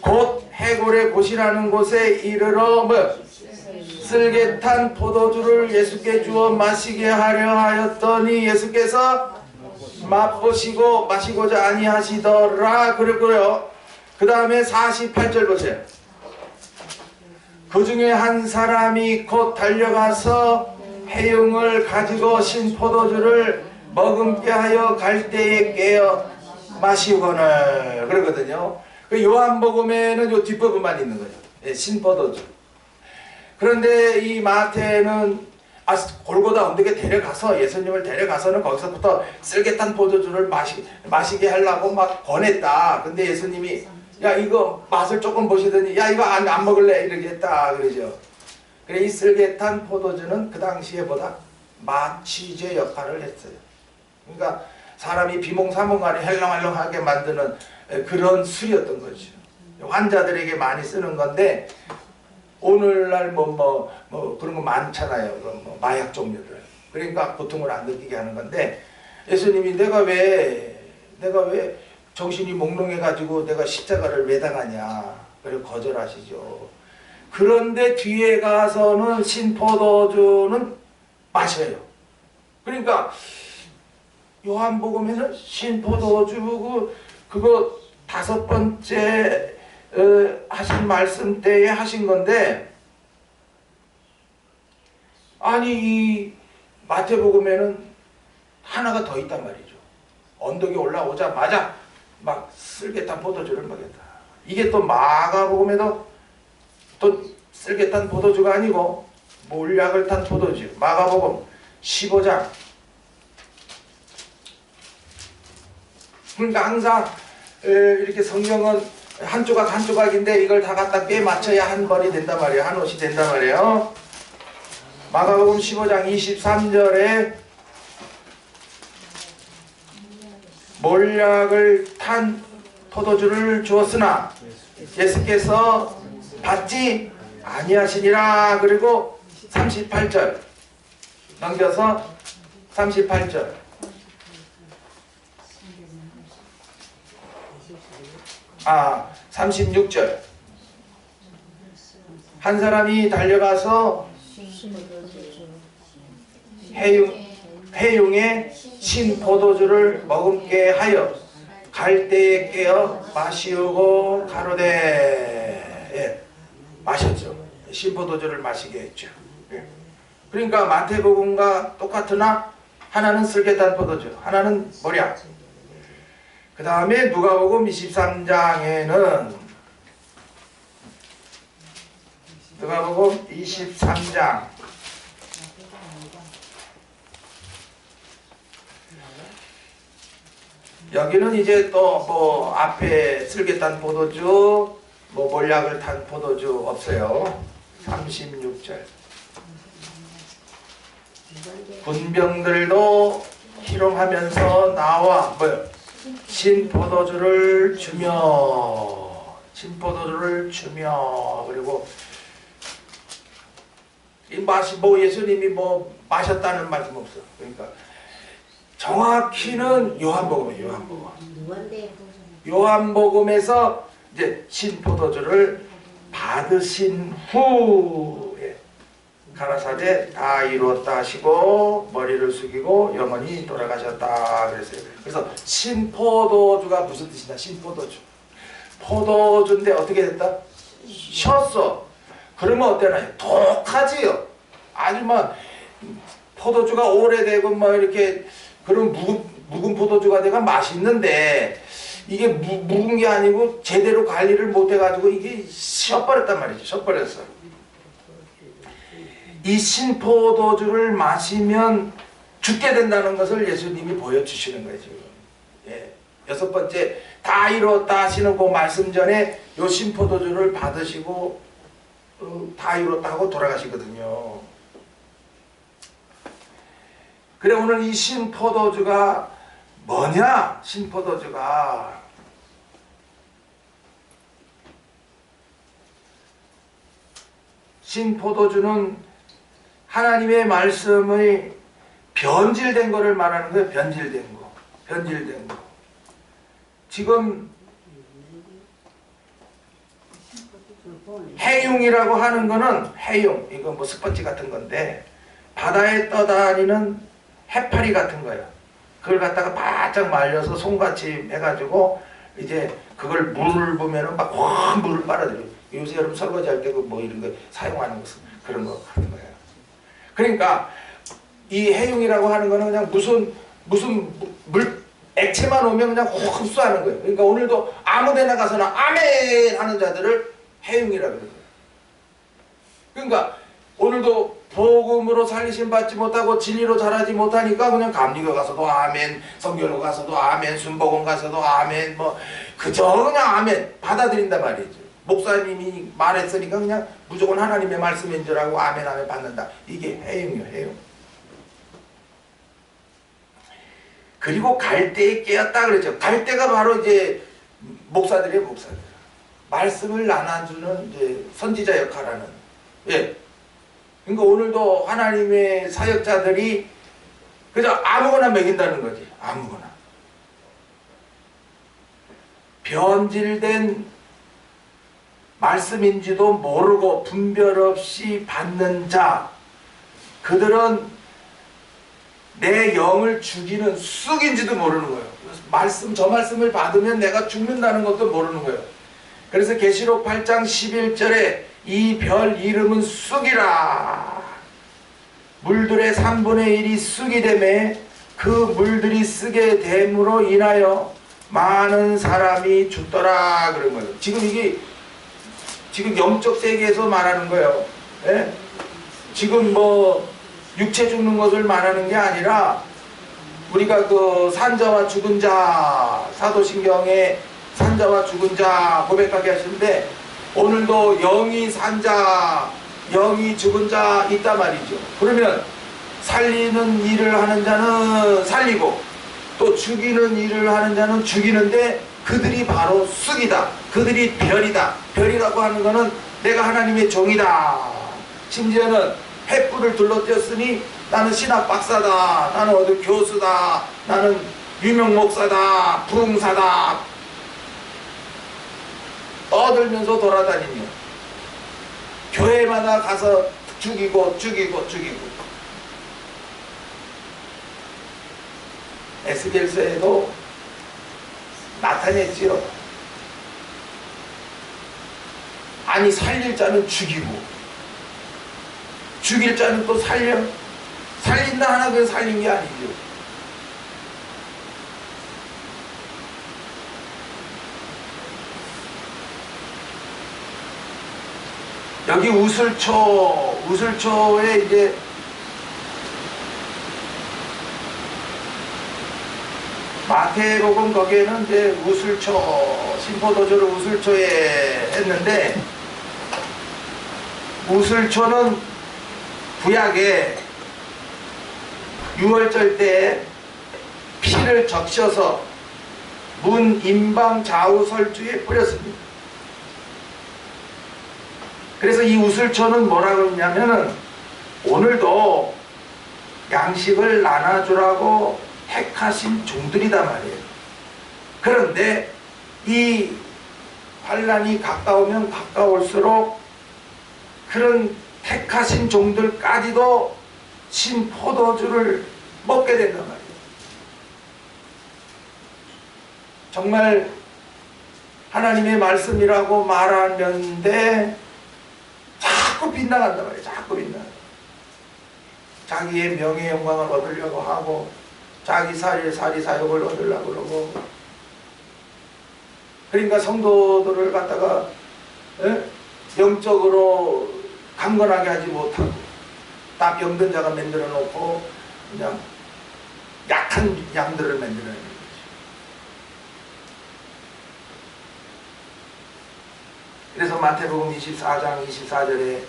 곧 해골의 곳이라는 곳에 이르러 쓸개 탄 포도주를 예수께 주어 마시게 하려 하였더니 예수께서 맛보시고 마시고자 아니하시더라 그랬고요. 그 다음에 48절 보세요. 그 중에 한 사람이 곧 달려가서 해용을 가지고 신 포도주를 머금게 하여 갈대에 깨어 마시거늘 그러거든요. 그 요한복음에는 요 뒷부분만 있는 거예요. 예, 신 포도주. 그런데 이 마태는 골고다 언덕에 데려가서 예수님을 데려가서는 거기서부터 쓸개탄 포도주를 마시게 하려고 막 권했다. 근데 예수님이 야 이거 맛을 조금 보시더니 야 이거 안 먹을래 이렇게 했다 그러죠. 그래 이 쓸개탄 포도주는 그 당시에보다 마취제 역할을 했어요. 그러니까 사람이 비몽사몽간에 헬렁헬렁하게 만드는 그런 술이었던 거죠. 환자들에게 많이 쓰는 건데 오늘날 그런 거 많잖아요. 뭐 마약 종류들. 그러니까 고통을 안 느끼게 하는 건데 예수님이 내가 왜 정신이 몽롱해가지고 내가 십자가를 왜 당하냐. 그리고 거절하시죠. 그런데 뒤에 가서는 신포도주는 마셔요. 그러니까 요한복음에는 신포도주 그거 5번째 하신 말씀 때에 하신 건데 아니 이 마태복음에는 하나가 더 있단 말이죠. 언덕에 올라오자마자 막 쓸개탄 포도주를 먹였다. 이게 또 마가복음에도 또 쓸개탄 포도주가 아니고 몰약을 탄 포도주. 마가복음 15장. 그러니까 항상 이렇게 성경은 한 조각 한 조각인데 이걸 다 갖다 꽤 맞춰야 한 벌이 된단 말이에요. 한 옷이 된단 말이에요. 마가복음 15장 23절에 몰약을 탄 포도주를 주었으나 예수께서 받지 아니하시니라. 그리고 38절 넘겨서 38절 아 36절 한 사람이 달려가서 해용의 신 포도주를 머금게 하여 갈대에 깨어 마시우고 가로되 예, 마셨죠. 신 포도주를 마시게 했죠. 예. 그러니까 마태복음과 똑같으나 하나는 쓸개탄 포도주, 하나는 몰약. 그 다음에 누가복음 23장에는 누가복음 23장 여기는 이제 또 뭐 앞에 쓸개탄 포도주 뭐 몰약을 탄 포도주 없어요. 36절 군병들도 희롱하면서 나와 신포도주를 주며 그리고 이 맛이 예수님이 마셨다는 말씀 없어. 그러니까 정확히는 요한복음이에요. 요한복음에서 이제 신포도주를 받으신 후에 가라사대 다 이루었다 하시고 머리를 숙이고 영원히 돌아가셨다 그랬어요. 그래서 신포도주가 무슨 뜻이냐. 신포도주 포도주인데 어떻게 됐다? 쉬었어. 그러면 어때나요? 독하지요. 아주 포도주가 오래되고 이렇게 그런 묵은 포도주가 내가 맛있는데 이게 묵은 게 아니고 제대로 관리를 못해가지고 이게 쉬어버렸단 말이죠. 쉬어버렸어. 이 신포도주를 마시면 죽게 된다는 것을 예수님이 보여주시는 거예요. 지금. 예. 6번째 다 이뤘다 하시는 그 말씀 전에 요 신포도주를 받으시고 다 이뤘다고 돌아가시거든요. 그래 오늘 이 신포도주가 뭐냐? 신포도주가 신포도주는 하나님의 말씀의 변질된 거를 말하는 거예요. 변질된 거. 변질된 거. 지금 해융이라고 하는 거는 해융. 이거 뭐 스펀지 같은 건데 바다에 떠다니는 해파리 같은 거예요. 그걸 갖다가 바짝 말려서 손같이 해가지고 이제 그걸 물을 보면은 막 확 물을 빨아들여요. 요새 여러분 설거지 할 때 그 뭐 이런 거 사용하는 거 그런 거 하는 거예요. 그러니까 이 해융이라고 하는 거는 그냥 무슨 물 액체만 오면 그냥 확 흡수하는 거예요. 그러니까 오늘도 아무데나 가서나 아멘 하는 자들을 해융이라고 그래요. 그러니까 오늘도 복음으로 살리심 받지 못하고 진리로 자라지 못하니까 그냥 감리교 가서도 아멘, 성결로 가서도 아멘, 순복음 가서도 아멘, 뭐 그저 그냥 아멘 받아들인단 말이죠. 목사님이 말했으니까 그냥 무조건 하나님의 말씀인 줄 알고 아멘 아멘 받는다. 이게 해융이에요. 해융. 그리고 갈대에 깨었다 그랬죠. 갈대가 바로 이제 목사들이에요. 목사들. 말씀을 나눠주는 이제 선지자 역할하는. 예. 그러니까 오늘도 하나님의 사역자들이 그저 아무거나 먹인다는 거지. 아무거나. 변질된 말씀인지도 모르고 분별 없이 받는 자, 그들은 내 영을 죽이는 쑥인지도 모르는 거예요. 저 말씀을 받으면 내가 죽는다는 것도 모르는 거예요. 그래서 계시록 8장 11절에 이 별 이름은 쑥이라. 물들의 3분의 1이 쑥이 되매 그 물들이 쓰게 됨으로 인하여 많은 사람이 죽더라 그런 거예요. 지금 영적 세계에서 말하는 거예요. 예? 지금 뭐 육체 죽는 것을 말하는 게 아니라 우리가 그 산자와 죽은 자 사도신경에 산자와 죽은 자 고백하게 하시는데 오늘도 영이 산자 영이 죽은 자 있단 말이죠. 그러면 살리는 일을 하는 자는 살리고 또 죽이는 일을 하는 자는 죽이는데 그들이 바로 쑥이다. 그들이 별이다. 별이라고 하는 것은 내가 하나님의 종이다. 심지어는 횃불을 둘러댔으니 나는 신학 박사다. 나는 어디 교수다. 나는 유명 목사다. 부흥사다. 떠들면서 돌아다니며 교회마다 가서 죽이고 에스겔서에도 나타냈지요. 아니 살릴 자는 죽이고 죽일 자는 또 살린다 하나 그냥 살린 게 아니죠. 여기 우슬초에 이제 마태복음 거기에는 이제 우슬초 신포도주를 우슬초에 했는데 우슬초는 구약에 유월절 때 피를 적셔서 문 임방 좌우 설주에 뿌렸습니다. 그래서 이 우슬초는 뭐라고 했냐면은 오늘도 양식을 나눠주라고 택하신 종들이단 말이에요. 그런데 이 환란이 가까우면 가까울수록 그런 택하신 종들까지도 신 포도주를 먹게 된단 말이에요. 정말 하나님의 말씀이라고 말하는데 자꾸 빗나간단 말이에요. 자꾸 빗나가. 자기의 명예 영광을 얻으려고 하고 자기 사리 사욕을 얻으려고 그러고 그러니까 성도들을 갖다가 영적으로 강건하게 하지 못하고 딱 병든 자가 만들어 놓고 그냥 약한 양들을 만들어 놓는 거죠. 그래서 마태복음 24장 24절에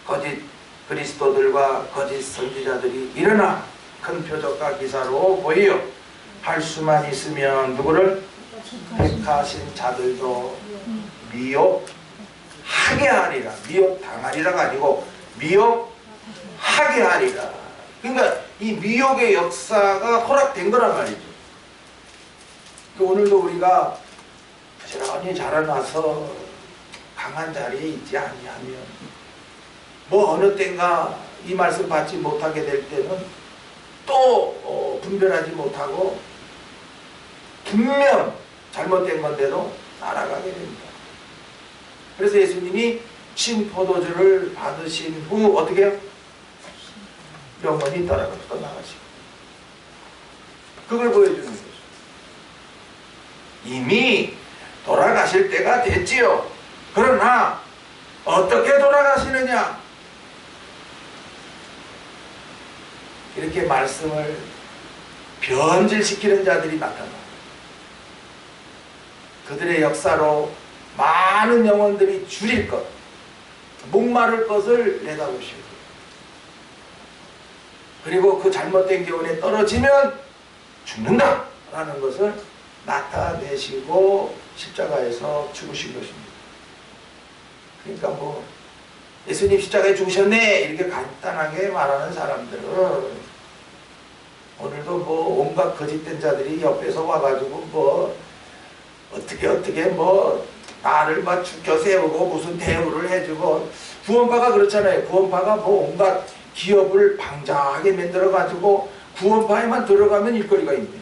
거짓 그리스도들과 거짓 선지자들이 일어나 큰 표적과 기사로 보이어 할 수만 있으면 누구를? 택하신 자들도 미혹하게 하리라. 미혹당하리라가 아니고 미혹하게 하게 하리라. 그러니까 이 미혹의 역사가 허락된 거란 말이죠. 오늘도 우리가 부지런히 자라나서 강한 자리에 있지 아니하면 뭐 어느 때인가 이 말씀 받지 못하게 될 때는 또 분별하지 못하고 분명 잘못된 건데도 따라가게 됩니다. 그래서 예수님이 신 포도주를 받으신 후 어떻게 해요? 영원히 떠나가시고 그걸 보여주는 거죠. 이미 돌아가실 때가 됐지요. 그러나 어떻게 돌아가시느냐? 이렇게 말씀을 변질시키는 자들이 나타납니다. 그들의 역사로 많은 영혼들이 줄일 것, 목마를 것을 내다보시고, 그리고 그 잘못된 교훈에 떨어지면 죽는다 라는 것을 나타내시고 십자가에서 죽으신 것입니다. 그러니까 뭐 예수님 십자가에 죽으셨네 이렇게 간단하게 말하는 사람들은 오늘도 뭐 온갖 거짓된 자들이 옆에서 와가지고 뭐 어떻게 뭐 나를 막 죽여 세우고 무슨 대우를 해주고, 구원파가 그렇잖아요. 구원파가 뭐 온갖 기업을 방자하게 만들어가지고 구원파에만 들어가면 일거리가 있네.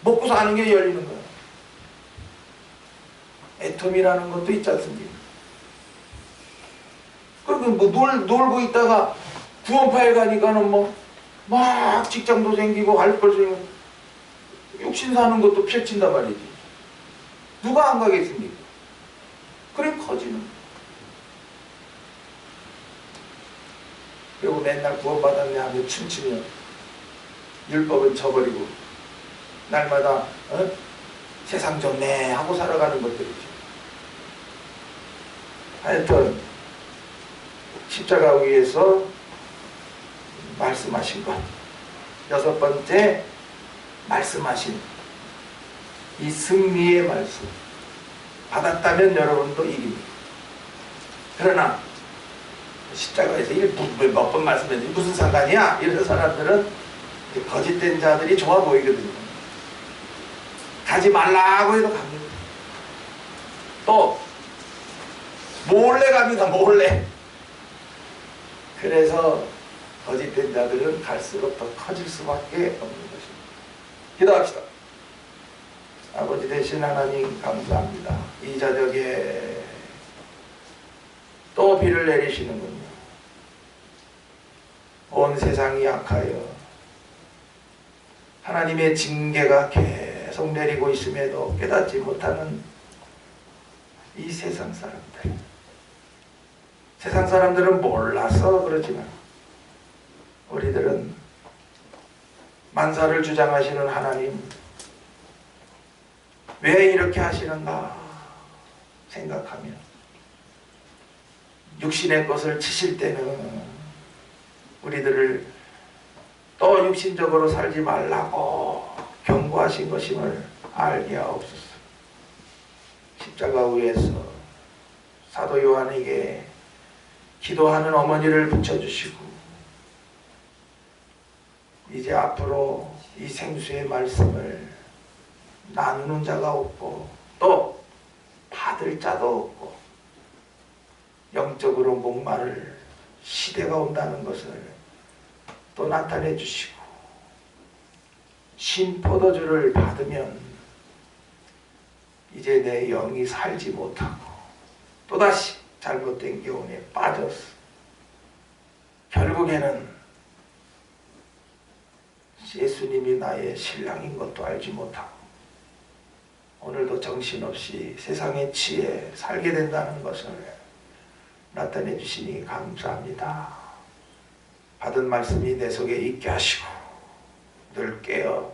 먹고 사는 게 열리는 거야. 애텀이라는 것도 있지 않습니까? 그리고 뭐 놀고 있다가 구원파에 가니까는 뭐 막 직장도 생기고 할 걸 생기고 육신 사는 것도 펼친단 말이지. 누가 안 가겠습니까? 그래 커지는. 그리고 맨날 구원받았네 하며 춤추며 율법은 저버리고 날마다 세상 좋네 하고 살아가는 것들이죠. 하여튼 십자가 위에서 말씀하신 것, 여섯 번째 말씀하신 이 승리의 말씀 받았다면 여러분도 이깁니다. 그러나 십자가에서 몇 번 말씀했는지 무슨 상관이야? 이런 사람들은 거짓된 자들이 좋아 보이거든요. 가지 말라고 해도 갑니다. 또 몰래 갑니다. 몰래. 그래서 거짓된 자들은 갈수록 더 커질 수밖에 없는 것입니다. 기도합시다. 아버지 되신 하나님 감사합니다. 이 저녁에 또 비를 내리시는군요. 온 세상이 약하여 하나님의 징계가 계속 내리고 있음에도 깨닫지 못하는 이 세상 사람들. 세상 사람들은 몰라서 그렇지만 우리들은 만사를 주장하시는 하나님 왜 이렇게 하시는가 생각하며 육신의 것을 치실 때는 우리들을 또 육신적으로 살지 말라고 경고하신 것임을 알게 하옵소서. 십자가 위에서 사도 요한에게 기도하는 어머니를 붙여주시고 이제 앞으로 이 생수의 말씀을 나누는 자가 없고 또 받을 자도 없고 영적으로 목마를 시대가 온다는 것을 또 나타내 주시고 신포도주를 받으면 이제 내 영이 살지 못하고 또다시 잘못된 교훈에 빠져서 결국에는 예수님이 나의 신랑인 것도 알지 못하고 오늘도 정신없이 세상에 취해 살게 된다는 것을 나타내 주시니 감사합니다. 받은 말씀이 내 속에 있게 하시고 늘 깨어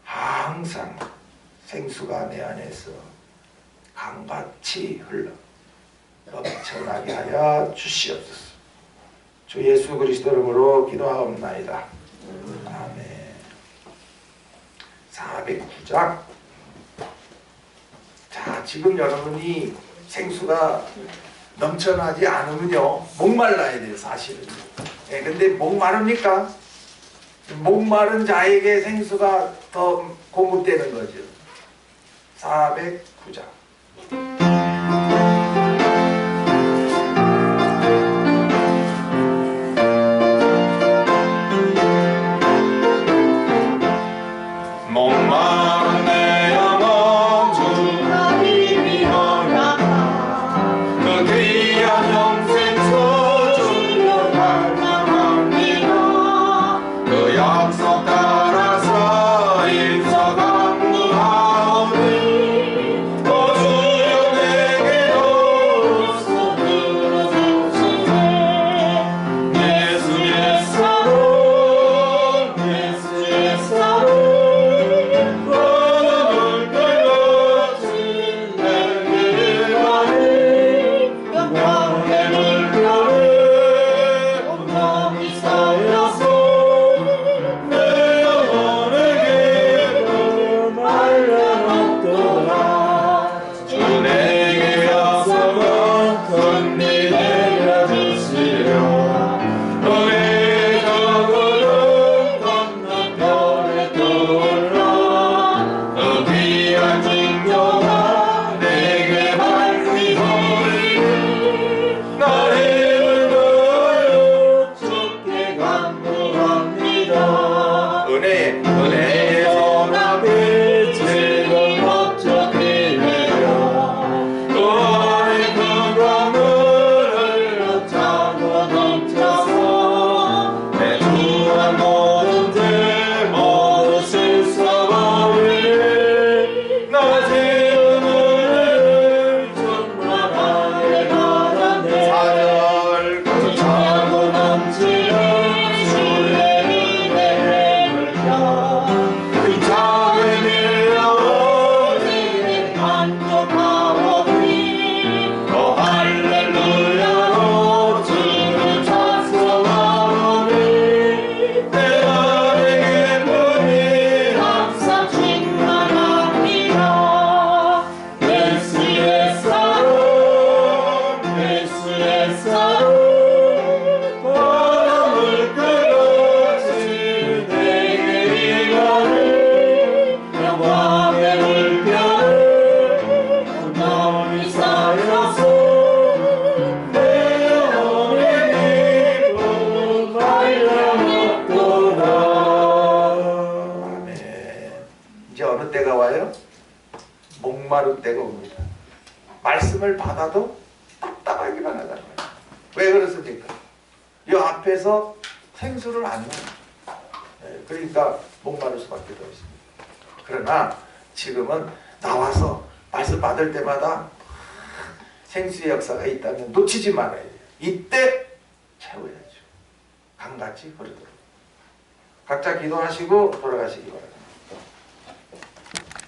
항상 생수가 내 안에서 강같이 흘러 넘쳐나게 하여 주시옵소서. 주 예수 그리스도 이름으로 기도하옵나이다. 아멘. 409장. 자, 지금 여러분이 생수가 넘쳐나지 않으면요 목말라야 돼요 사실은. 예, 근데 목마릅니까? 목마른 자에게 생수가 더 공급되는 거죠. 409장. 목마른 내 영혼 주 나비비어라 그 귀한 영생수 주려 갈망합니다. 그 약속 따라서 일서 강구하오니 오 주여 내게로 들어주시네. 예수 예사로 예수 예사로 목마른 때가 옵니다. 말씀을 받아도 답답하기만 하다는 거예요. 왜 그렇습니까? 이 앞에서 생수를 안 넣어요. 그러니까 목마를 수밖에 더 있습니다. 그러나 지금은 나와서 말씀 받을 때마다 생수의 역사가 있다면 놓치지 말아야 돼요. 이때 채워야죠. 강같이 흐르도록. 각자 기도하시고 돌아가시기 바랍니다.